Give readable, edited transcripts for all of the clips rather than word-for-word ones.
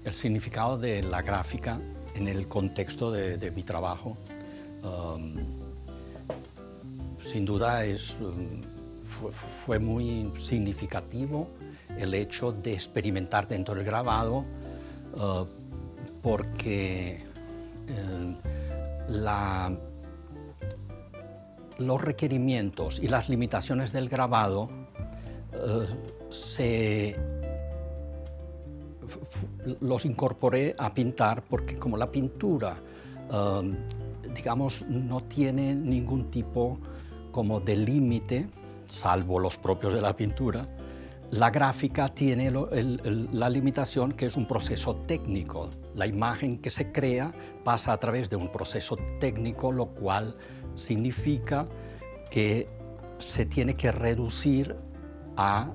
El significado de la gráfica en el contexto de mi trabajo, sin duda fue muy significativo el hecho de experimentar dentro del grabado, porque los requerimientos y las limitaciones del grabado los incorporé a pintar, porque como la pintura, digamos, no tiene ningún tipo como de límite, salvo los propios de la pintura, la gráfica tiene la limitación que es un proceso técnico. La imagen que se crea pasa a través de un proceso técnico, lo cual significa que se tiene que reducir a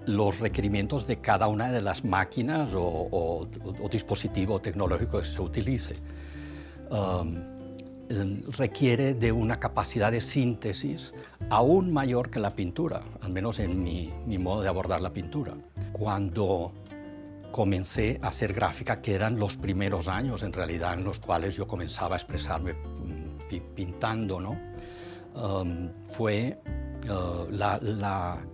los requerimientos de cada una de las máquinas o dispositivo tecnológico que se utilice. Requiere de una capacidad de síntesis aún mayor que la pintura, al menos en mi modo de abordar la pintura. Cuando comencé a hacer gráfica, que eran los primeros años en realidad en los cuales yo comenzaba a expresarme pintando, ¿no? Fue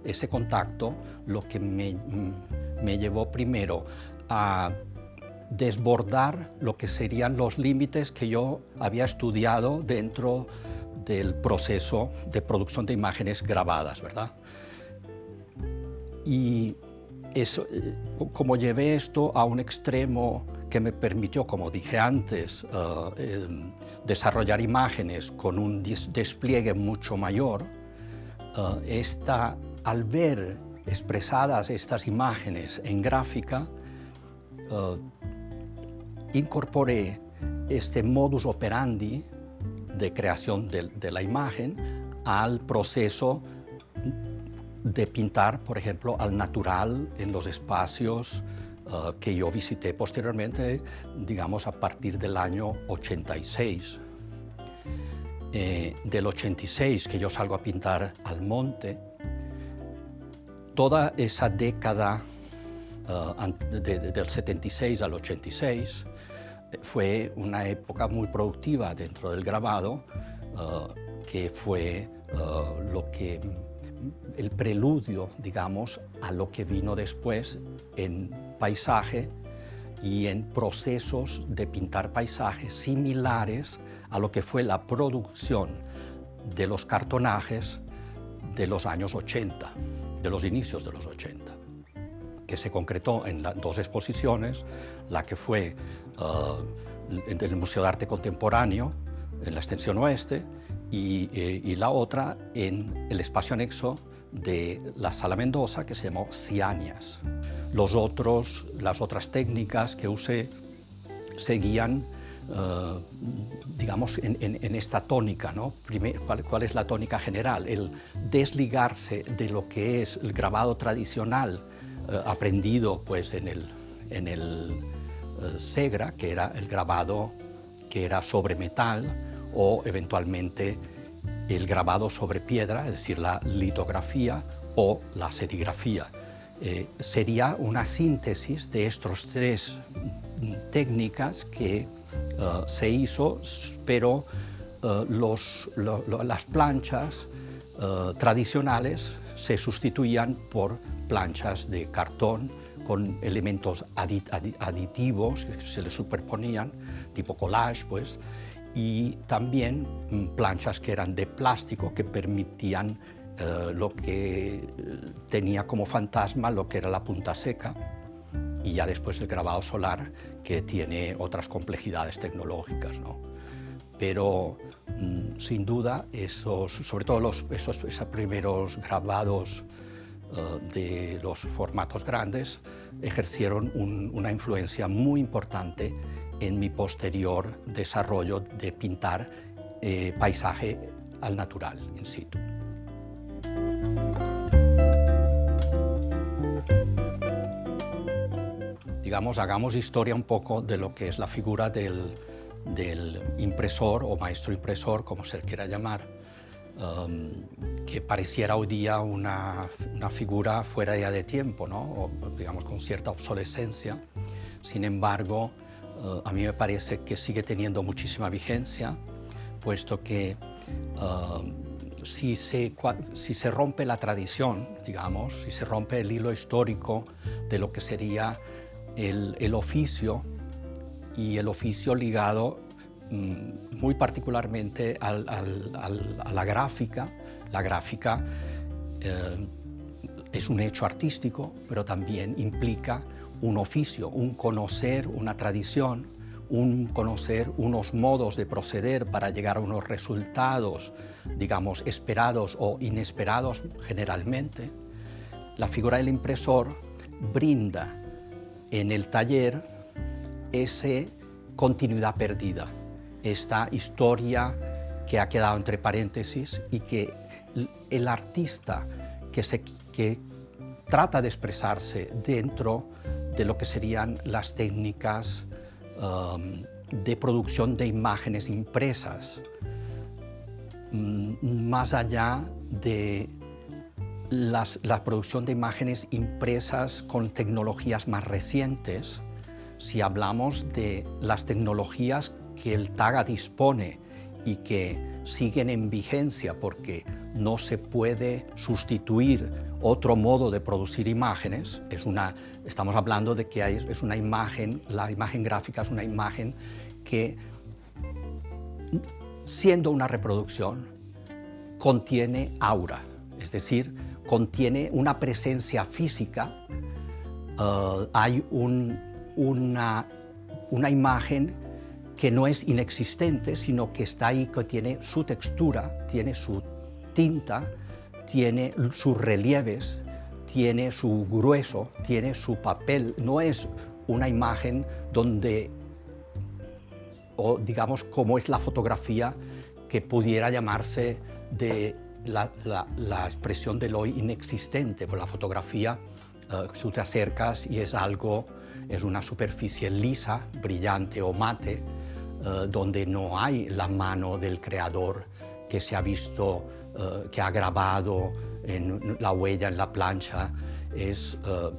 ese contacto lo que me llevó primero a desbordar lo que serían los límites que yo había estudiado dentro del proceso de producción de imágenes grabadas, ¿verdad? Y eso, como llevé esto a un extremo que me permitió, como dije antes, desarrollar imágenes con un despliegue mucho mayor, al ver expresadas estas imágenes en gráfica, incorporé este modus operandi de creación de la imagen al proceso de pintar, por ejemplo, al natural en los espacios que yo visité posteriormente, digamos, a partir del año 86. Del 86, que yo salgo a pintar al monte, toda esa década del 76 al 86 fue una época muy productiva dentro del grabado, que fue el preludio, digamos, a lo que vino después en paisaje y en procesos de pintar paisajes similares a lo que fue la producción de los cartonajes de los años 80, de los inicios de los 80, que se concretó en dos exposiciones, la que fue en el Museo de Arte Contemporáneo, en la extensión oeste, y la otra en el espacio anexo de la Sala Mendoza, que se llamó Cianias. Las otras técnicas que usé seguían, digamos, en esta tónica, ¿no? ¿Cuál es la tónica general? El desligarse de lo que es el grabado tradicional, aprendido pues, en el Segra, que era el grabado que era sobre metal, o eventualmente el grabado sobre piedra, es decir, la litografía o la serigrafía. Sería una síntesis de estas tres técnicas que se hizo, pero las planchas tradicionales se sustituían por planchas de cartón con elementos aditivos que se le superponían, tipo collage, pues, y también planchas que eran de plástico que permitían lo que tenía como fantasma lo que era la punta seca, y ya después el grabado solar, que tiene otras complejidades tecnológicas, ¿no? Pero sin duda, sobre todo esos primeros grabados de los formatos grandes ejercieron una influencia muy importante en mi posterior desarrollo de pintar paisaje al natural, in situ. digamos, hagamos historia un poco de lo que es la figura del impresor o maestro impresor, como se le quiera llamar, que pareciera hoy día una figura fuera ya de tiempo, ¿no? O, digamos, con cierta obsolescencia. Sin embargo, a mí me parece que sigue teniendo muchísima vigencia, puesto que si se rompe la tradición, digamos, si se rompe el hilo histórico de lo que sería el oficio, y el oficio ligado muy particularmente a la gráfica. La gráfica es un hecho artístico, pero también implica un oficio, un conocer una tradición, un conocer unos modos de proceder para llegar a unos resultados, digamos, esperados o inesperados generalmente. La figura del impresor brinda en el taller esa continuidad perdida, esta historia que ha quedado entre paréntesis y que el artista que trata de expresarse dentro de lo que serían las técnicas de producción de imágenes impresas, más allá de la producción de imágenes impresas con tecnologías más recientes. Si hablamos de las tecnologías que el TAGA dispone y que siguen en vigencia porque no se puede sustituir otro modo de producir imágenes, estamos hablando de que es una imagen, la imagen gráfica es una imagen que, siendo una reproducción, contiene aura, es decir, contiene una presencia física, hay una imagen que no es inexistente, sino que está ahí, que tiene su textura, tiene su tinta, tiene sus relieves, tiene su grueso, tiene su papel. No es una imagen donde, o digamos, como es la fotografía, que pudiera llamarse de la expresión de lo inexistente. Pues la fotografía, tú te acercas y es una superficie lisa, brillante o mate, donde no hay la mano del creador que se ha visto, que ha grabado en la huella en la plancha.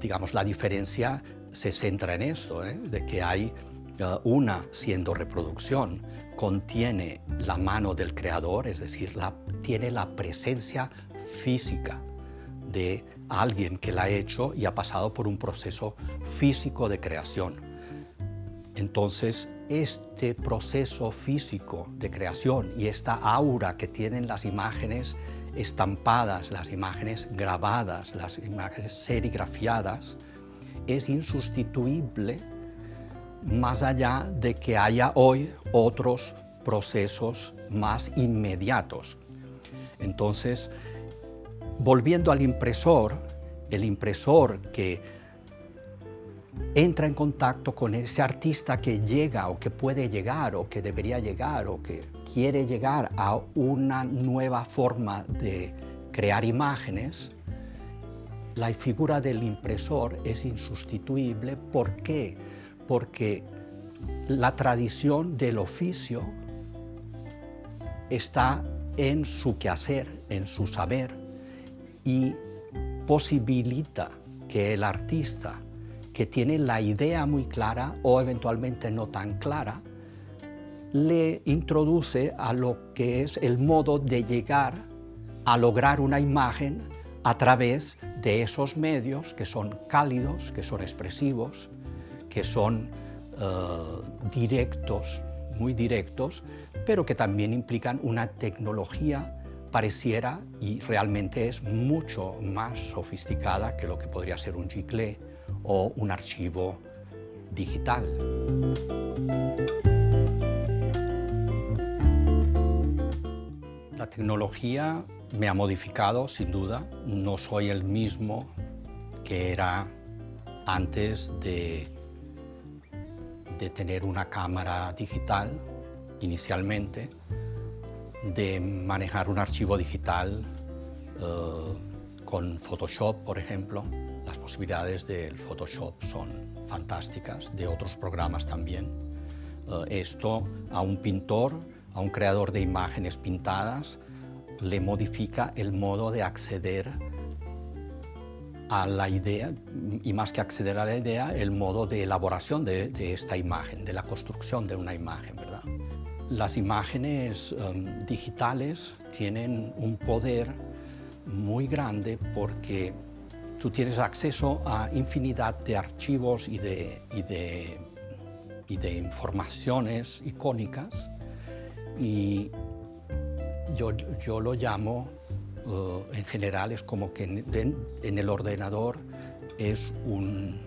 Digamos, la diferencia se centra en esto, de que hay una, siendo reproducción, contiene la mano del creador, es decir, tiene la presencia física de alguien que la ha hecho y ha pasado por un proceso físico de creación. Entonces, este proceso físico de creación y esta aura que tienen las imágenes estampadas, las imágenes grabadas, las imágenes serigrafiadas, es insustituible, más allá de que haya hoy otros procesos más inmediatos. Entonces, volviendo al impresor, el impresor que entra en contacto con ese artista que llega o que puede llegar o que debería llegar o que quiere llegar a una nueva forma de crear imágenes, la figura del impresor es insustituible. ¿Por qué? Porque la tradición del oficio está en su quehacer, en su saber, y posibilita que el artista, que tiene la idea muy clara o eventualmente no tan clara, le introduce a lo que es el modo de llegar a lograr una imagen a través de esos medios que son cálidos, que son expresivos, que son directos, muy directos, pero que también implican una tecnología pareciera, y realmente es mucho más sofisticada que lo que podría ser un giclée o un archivo digital. La tecnología me ha modificado, sin duda. No soy el mismo que era antes de tener una cámara digital inicialmente, de manejar un archivo digital con Photoshop, por ejemplo. Las posibilidades del Photoshop son fantásticas, de otros programas también. Esto a un pintor, a un creador de imágenes pintadas, le modifica el modo de acceder a la idea, y más que acceder a la idea, el modo de elaboración de esta imagen, de la construcción de una imagen, ¿verdad? Las imágenes digitales tienen un poder muy grande porque tú tienes acceso a infinidad de archivos y de informaciones icónicas, y yo lo llamo, en general, es como que en el ordenador es un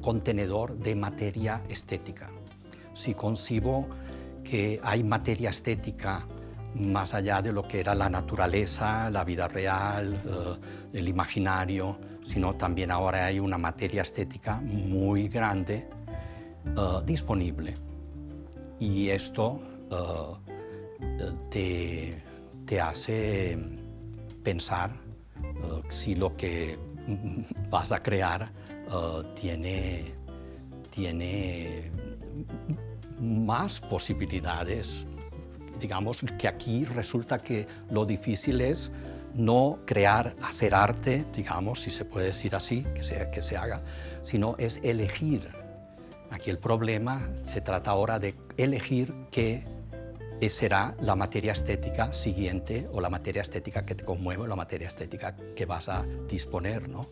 contenedor de materia estética. Si concibo que hay materia estética más allá de lo que era la naturaleza, la vida real, el imaginario, sino también ahora hay una materia estética muy grande disponible. Y esto te hace pensar si lo que vas a crear tiene más posibilidades. Digamos que aquí resulta que lo difícil es no crear, hacer arte, digamos, si se puede decir así, que se haga, sino es elegir. Aquí el problema se trata ahora de elegir qué será la materia estética siguiente, o la materia estética que te conmueve, o la materia estética que vas a disponer, ¿no?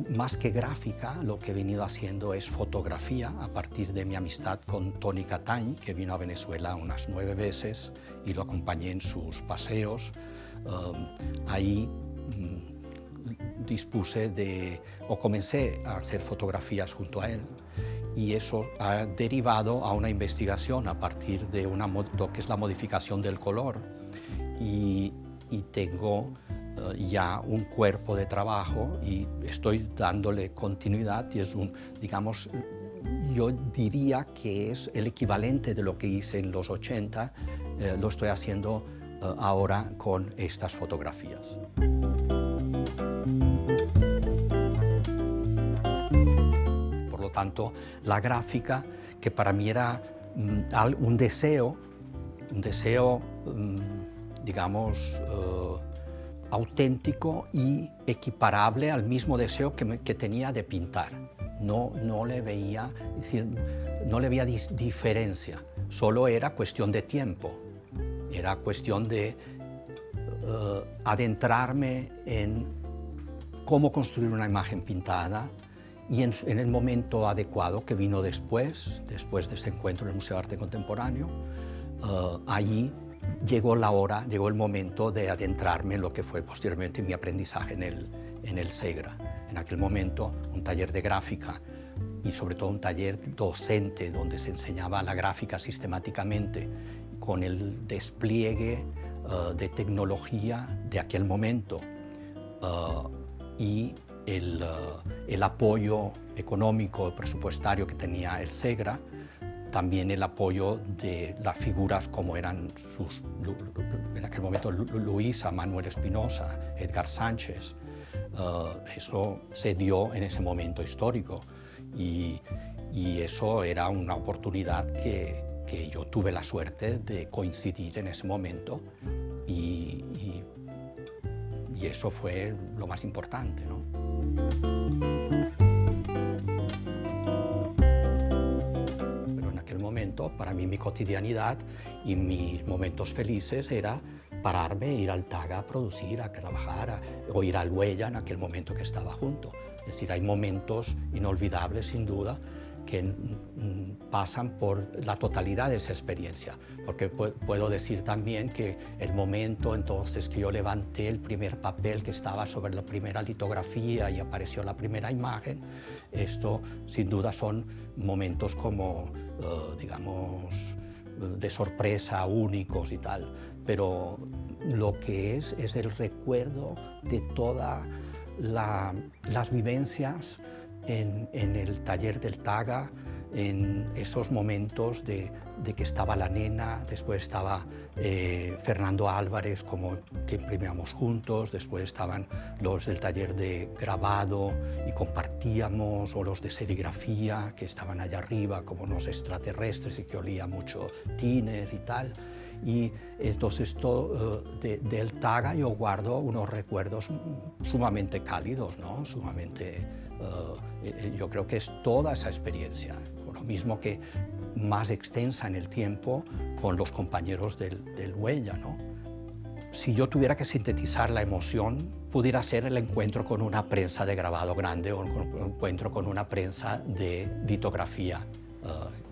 Más que gráfica, lo que he venido haciendo es fotografía a partir de mi amistad con Tony Catany, que vino a Venezuela unas 9 veces y lo acompañé en sus paseos. Ahí comencé a hacer fotografías junto a él, y eso ha derivado a una investigación a partir de lo que es la modificación del color, y tengo ya un cuerpo de trabajo y estoy dándole continuidad, y es digamos, yo diría que es el equivalente de lo que hice en los 80, lo estoy haciendo ahora con estas fotografías. Por lo tanto, la gráfica, que para mí era un deseo, digamos, auténtico y equiparable al mismo deseo que tenía de pintar. No le veía, es decir, no le veía diferencia, solo era cuestión de tiempo, era cuestión de adentrarme en cómo construir una imagen pintada, y en el momento adecuado que vino después de ese encuentro en el Museo de Arte Contemporáneo, allí llegó el momento de adentrarme en lo que fue posteriormente mi aprendizaje en el SEGRA. En aquel momento, un taller de gráfica y sobre todo un taller docente donde se enseñaba la gráfica sistemáticamente, con el despliegue de tecnología de aquel momento y el apoyo económico, presupuestario que tenía el SEGRA, también el apoyo de las figuras como eran en aquel momento Luisa, Manuel Espinosa, Edgar Sánchez. Eso se dio en ese momento histórico, y eso era una oportunidad que yo tuve la suerte de coincidir en ese momento, y eso fue lo más importante, ¿no? Para mí mi cotidianidad y mis momentos felices era pararme, ir al TAG a producir, a trabajar, o ir al Huella en aquel momento que estaba junto. Es decir, hay momentos inolvidables, sin duda, que pasan por la totalidad de esa experiencia, porque puedo decir también que el momento entonces que yo levanté el primer papel que estaba sobre la primera litografía y apareció la primera imagen, esto sin duda son momentos como, digamos, de sorpresa, únicos y tal, pero lo que es el recuerdo de todas las vivencias en el taller del Taga, en esos momentos de que estaba la nena, después estaba Fernando Álvarez, como que imprimíamos juntos, después estaban los del taller de grabado y compartíamos, o los de serigrafía, que estaban allá arriba como unos extraterrestres y que olía mucho tiner y tal. Y entonces del Taga yo guardo unos recuerdos sumamente cálidos, ¿no? Sumamente, yo creo que es toda esa experiencia, lo mismo que más extensa en el tiempo con los compañeros del Huella, ¿no? Si yo tuviera que sintetizar la emoción, pudiera ser el encuentro con una prensa de grabado grande o el encuentro con una prensa de litografía.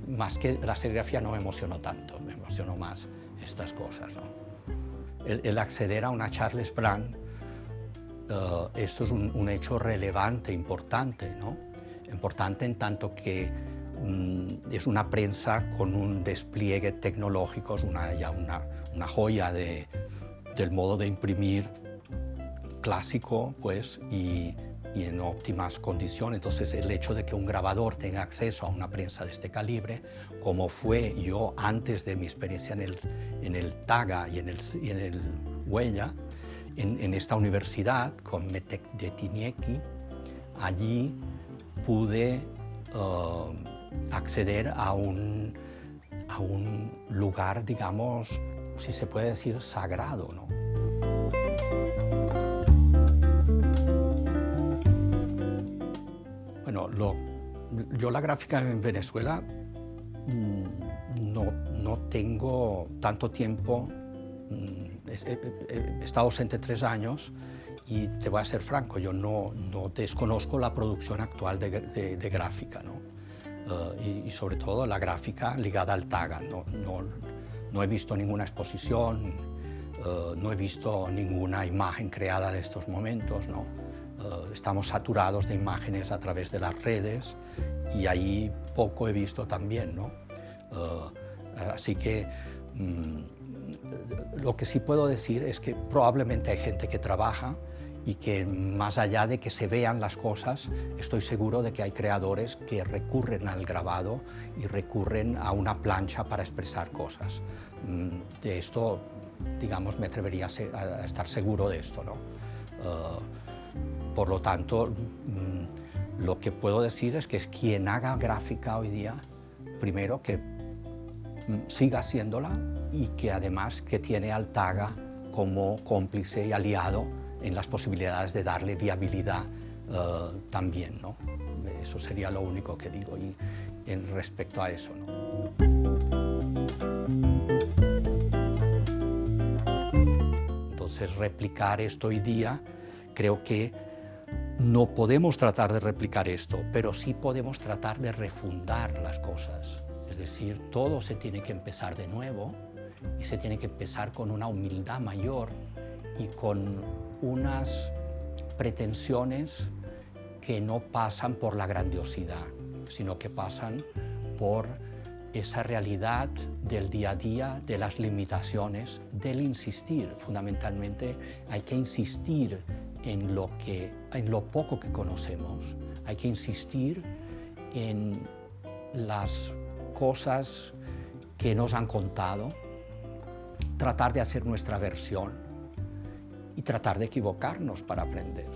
Más que la serigrafía no me emocionó tanto, me emocionó más estas cosas, ¿no? El acceder a una Charles Brand, esto es un hecho relevante, importante, ¿no? Importante en tanto que es una prensa con un despliegue tecnológico, es una joya del modo de imprimir clásico, pues, y en óptimas condiciones. Entonces, el hecho de que un grabador tenga acceso a una prensa de este calibre, como fue yo antes de mi experiencia en el Taga y en el Huella, en esta universidad con Metek de Tinieki, allí pude acceder a un lugar, digamos, si se puede decir, sagrado, ¿no? Bueno, yo la gráfica en Venezuela no tengo tanto tiempo, he estado ausente 3 años y te voy a ser franco, yo no desconozco la producción actual de gráfica, ¿no? Y sobre todo la gráfica ligada al Taga, no he visto ninguna exposición, no he visto ninguna imagen creada de estos momentos, ¿no? Estamos saturados de imágenes a través de las redes y ahí poco he visto también, ¿no? Así que lo que sí puedo decir es que probablemente hay gente que trabaja y que más allá de que se vean las cosas, estoy seguro de que hay creadores que recurren al grabado y recurren a una plancha para expresar cosas. De esto, digamos, me atrevería a estar seguro de esto, ¿no? Por lo tanto, lo que puedo decir es que quien haga gráfica hoy día, primero que siga haciéndola y que además que tiene al Taga como cómplice y aliado en las posibilidades de darle viabilidad también, ¿no? Eso sería lo único que digo y en respecto a eso, ¿no? Entonces, replicar esto hoy día, creo que no podemos tratar de replicar esto, pero sí podemos tratar de refundar las cosas. Es decir, todo se tiene que empezar de nuevo y se tiene que empezar con una humildad mayor y con unas pretensiones que no pasan por la grandiosidad, sino que pasan por esa realidad del día a día, de las limitaciones, del insistir. Fundamentalmente hay que insistir en lo poco que conocemos, hay que insistir en las cosas que nos han contado, tratar de hacer nuestra versión y tratar de equivocarnos para aprender.